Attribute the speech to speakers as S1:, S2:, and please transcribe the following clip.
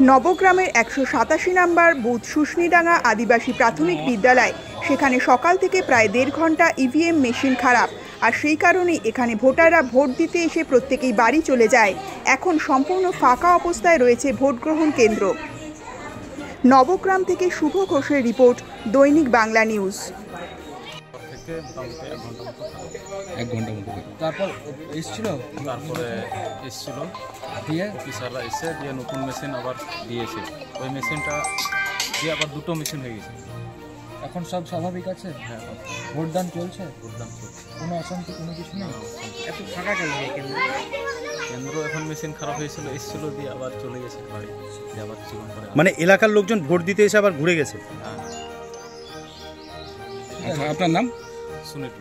S1: নবগ্রামের 187 নম্বর booth শুশনিডাঙ্গা আদিবাসী প্রাথমিক বিদ্যালয়, সেখানে সকাল থেকে প্রায় 1.5 ঘন্টা ইভিএম মেশিন খারাপ, আর সেই কারণেই এখানে ভোটাররা ভোট দিতে এসে প্রত্যেকেই বাড়ি চলে যায়। এখন সম্পূর্ণ ফাঁকা অবস্থায় রয়েছে ভোট গ্রহণ কেন্দ্র। নবগ্রাম থেকে শুভ ঘোষের রিপোর্ট, দৈনিক বাংলা নিউজ।
S2: এক ঘন্টা মতো তারপর এসছিল দিয়ে টিচাররা এসে দিয়ে নতুন মেশিন আবার দিয়েছে। ওই মেশিনটা দিয়ে আবার দুটো মেশিন হয়ে গেছে।
S3: এখন সব স্বাভাবিক আছে?
S2: হ্যাঁ,
S3: ভোটদান চলছে?
S2: ভোটদান চলছে।
S3: কোনো অশান্তি কোনো কিছু নেই?
S4: এত ফাঁকা কেন
S2: কেন্দ্র এখন মেশিন খারাপ হয়েছিল, এসছিল দিয়ে আবার চলে গেছে বাড়ি, দিয়ে আবার কিছুক্ষণ পরে।
S5: মানে এলাকার লোকজন ভোট দিতে এসে আবার ঘুরে গেছে?
S2: হ্যাঁ।
S3: আচ্ছা, আপনার নাম?
S2: শুনেটু।